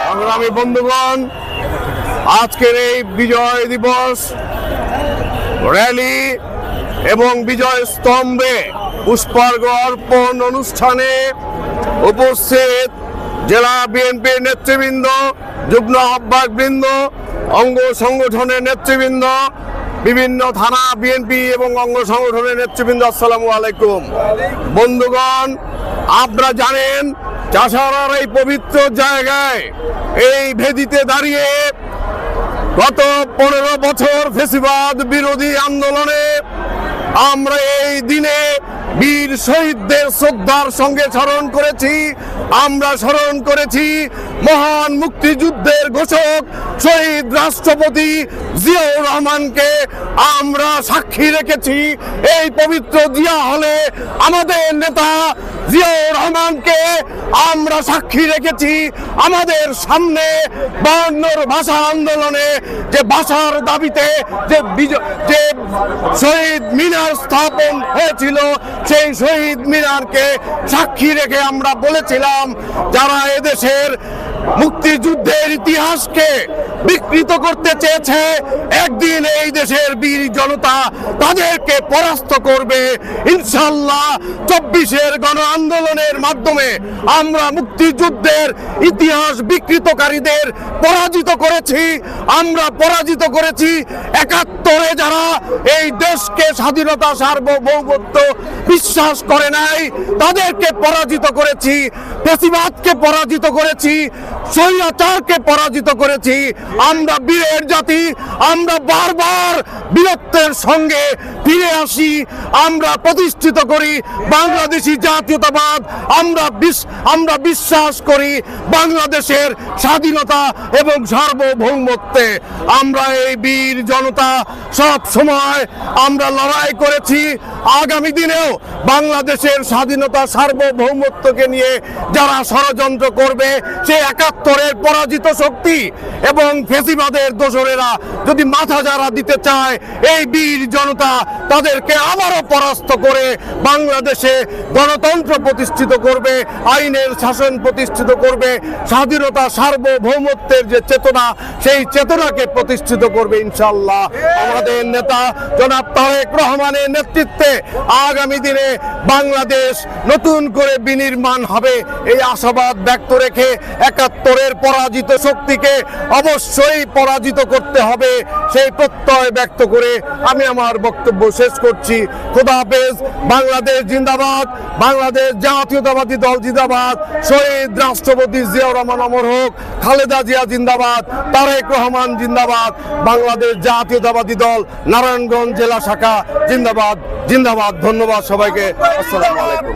সংগ্রামী বন্ধুগণ, আজকের এই বিজয় দিবস র্যালি এবং বিজয় স্তম্ভে পুষ্পার্ঘ্য অর্পণ অনুষ্ঠানে উপস্থিত জেলা বিএনপির নেতৃবৃন্দ, যুগ্ম আহ্বায়কবৃন্দ, অঙ্গ সংগঠনের নেতৃবৃন্দ, বিভিন্ন থানা বিএনপি এবং অঙ্গ সংগঠনের নেতৃবৃন্দ, আসসালামু আলাইকুম। বন্ধুগণ, আপনারা জানেন চাষাঢ়ার এই পবিত্র জায়গায় এই ভেদিতে দাঁড়িয়ে গত 15 বছর ফ্যাসিবাদ বিরোধী আন্দোলনে আমরা এই দিনে বীর শহীদদের শ্রদ্ধার সঙ্গে স্মরণ করেছি। আমরা স্মরণ করেছি মহান মুক্তিযুদ্ধের ঘোষক শহীদ রাষ্ট্রপতি জিয়াউর রহমানকে। আমরা সাক্ষী রেখেছি এই পবিত্র জিয়া হলে আমাদের নেতা জিয়াউর রহমানকে আমরা সাক্ষী রেখেছি। আমাদের সামনে 52 ভাষা আন্দোলনে যে ভাষার দাবিতে যে শহীদ মিনার স্থাপন হয়েছিল, সেই শহীদ মিনারকে সাক্ষী রেখে আমরা বলেছিলাম যারা এদেশের মুক্তিযুদ্ধের ইতিহাসকে বিকৃত করতে চেয়েছে, একদিন এই দেশের বীর জনতা তাদেরকে পরাস্ত করবে ইনশাআল্লাহ। 24-এর গণ আন্দোলনের মাধ্যমে আমরা মুক্তিযুদ্ধের ইতিহাস বিকৃতকারীদের পরাজিত করেছি। আমরা পরাজিত করেছি 71-এ যারা এই দেশকে স্বাধীনতা সার্বভৌমত্ব বিশ্বাস করে নাই তাদেরকে পরাজিত করেছি, ফ্যাসিবাদকে পরাজিত করেছি, স্বৈরাচারকে পরাজিত করেছি। আমরা বীরের জাতি, আমরা বারবার বীরত্বের সঙ্গে ফিরে আসি। আমরা প্রতিষ্ঠিত করি বাংলাদেশি জাতীয়তাবাদ। আমরা বিশ্বাস করি বাংলাদেশের স্বাধীনতা এবং সার্বভৌমত্বে। আমরা এই বীর জনতা সব সময় আমরা লড়াই করেছি। আগামী দিনেও বাংলাদেশের স্বাধীনতা সার্বভৌমত্বকে নিয়ে যারা ষড়যন্ত্র করবে, সে 71-এর পরাজিত শক্তি এবং ফ্যাসিবাদের দোসরেরা যদি মাথা যারা দিতে চায়, এই বীর জনতা তাদেরকে আবারও পরাস্ত করে বাংলাদেশে গণতন্ত্র প্রতিষ্ঠিত করবে, আইনের শাসন প্রতিষ্ঠিত করবে, স্বাধীনতা সার্বভৌমত্বের যে চেতনা, সেই চেতনাকে প্রতিষ্ঠিত করবে ইনশাআল্লাহ। আমাদের নেতা জনাব তারেক রহমানের নেতৃত্বে আগামী দিনে বাংলাদেশ নতুন করে বিনির্মাণ হবে, এই আশাবাদ ব্যক্ত রেখে 71-এর পরাজিত শক্তিকে অবশ্যই পরাজিত করতে হবে সেই প্রত্যয় ব্যক্ত করে আমি আমার বক্তব্য শেষ করছি। খোদা হাফেজ। বাংলাদেশ জিন্দাবাদ, বাংলাদেশ জাতীয়তাবাদী দল জিন্দাবাদ, শহীদ রাষ্ট্রপতি জিয়াউর রহমান অমর হোক, খালেদা জিয়া জিন্দাবাদ, তারেক রহমান জিন্দাবাদ, বাংলাদেশ জাতীয়তাবাদী দল নারায়ণগঞ্জ জেলা শাখা জিন্দাবাদ জিন্দাবাদ। ধন্যবাদ সবাইকে। আসসালামু আলাইকুম।